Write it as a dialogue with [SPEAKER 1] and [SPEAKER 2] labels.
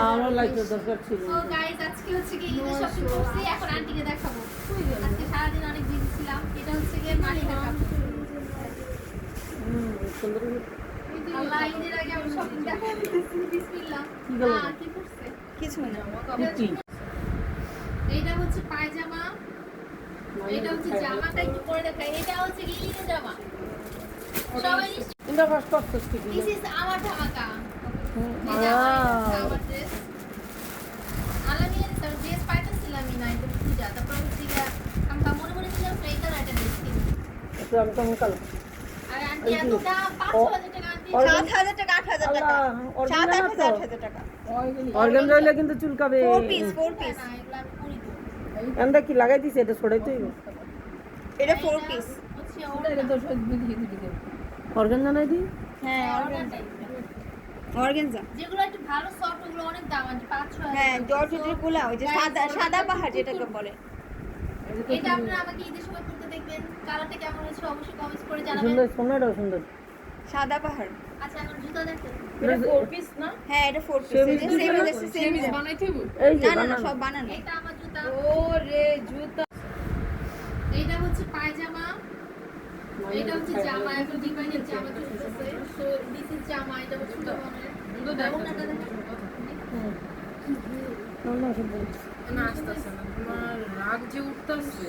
[SPEAKER 1] আমার লাইটের দরকার ছিল।
[SPEAKER 2] ও গাইস আজকে হচ্ছে কি ঈদের শপিং করছি, এখন আন্টিকে দেখাবো। আজকে সারাদিন অনেক বিজি ছিলাম। এটা হচ্ছে কি মানি মেকআপ।
[SPEAKER 1] সুন্দর।
[SPEAKER 2] আল্লাহ ঈদের আগে আমি শপিং দেখাচ্ছি। বিসমিল্লাহ। কি করছে?
[SPEAKER 3] কিছু না।
[SPEAKER 2] এইটা হচ্ছে পায়জামা, এটা হচ্ছে জামাটা একটু পরে দেখাই। এটা হচ্ছে কি ঈদের জামা। সবাই
[SPEAKER 1] তোমরা ফার্স্ট করছিস কি?
[SPEAKER 2] দিস ইজ আমার ধামাকা। আমার ড্রেস আলামিয়া তার ড্রেস পাইতেছিলাম না, এটা পূজা। তারপর হচ্ছে আমরা মনে মনে ছিলাম ফ্রেন্ডার একটা ড্রেস কিনবো।
[SPEAKER 1] একটু আমি তো কাল।
[SPEAKER 2] আর আন্টি এত দাম 5,000 টাকা আন্টি।
[SPEAKER 3] 7,000 টাকা 8,000 টাকা। 7,000 8,000 টাকা।
[SPEAKER 1] অর্গান রইলে কিন্তু চুলকাবে।
[SPEAKER 3] 4 পিস 4 পিস।
[SPEAKER 2] না এগুলা আমি পরি তো।
[SPEAKER 1] আমরা কি লাগাই দিছে এটা ছড়াই তুই?
[SPEAKER 3] এটা 4 পিস।
[SPEAKER 2] হচ্ছে
[SPEAKER 1] অর্গান জানাই দি?
[SPEAKER 3] হ্যাঁ অর্গানজা।
[SPEAKER 2] যেগুলো একটু ভালো সফট ওগুলো অনেক দাম আন্টি 5-6
[SPEAKER 3] হ্যাঁ জর্জেটের গুলা ওই যে সাদা পাহাড় যেটাকে বলে।
[SPEAKER 2] এটা আপনারা আমাকে ঈদের সময় পড়তে দেখবেন। কালারটা কেমন হয়েছে অবশ্যই কমেন্টস করে জানাবেন।
[SPEAKER 1] সুন্দর, সোনাটাও সুন্দর।
[SPEAKER 3] সাদা পাহাড়।
[SPEAKER 2] আচ্ছা এখন জুতা দেখেন।
[SPEAKER 3] এটা 4 পিস না? হ্যাঁ এটা 4 পিস। সেম
[SPEAKER 4] বানাইতে হবে।
[SPEAKER 1] এই যে
[SPEAKER 3] না না
[SPEAKER 1] বানানো।
[SPEAKER 3] সব বানানো।
[SPEAKER 2] এটা আমার জুতা।
[SPEAKER 4] ওরে জুতা।
[SPEAKER 2] এইটা হচ্ছে পায়জামা, এটা হচ্ছে জামা। এখন ডিজাইনের জামা চলতেছে। সো দিস ইজ জামা। এটা হচ্ছে সুন্দরবনের।
[SPEAKER 4] তো দেখো
[SPEAKER 2] ওনাটা দেখেন।
[SPEAKER 1] সুন্দর সুন্দর।
[SPEAKER 4] না আসতেছে না, তোমার রাগ যে উঠতেছে।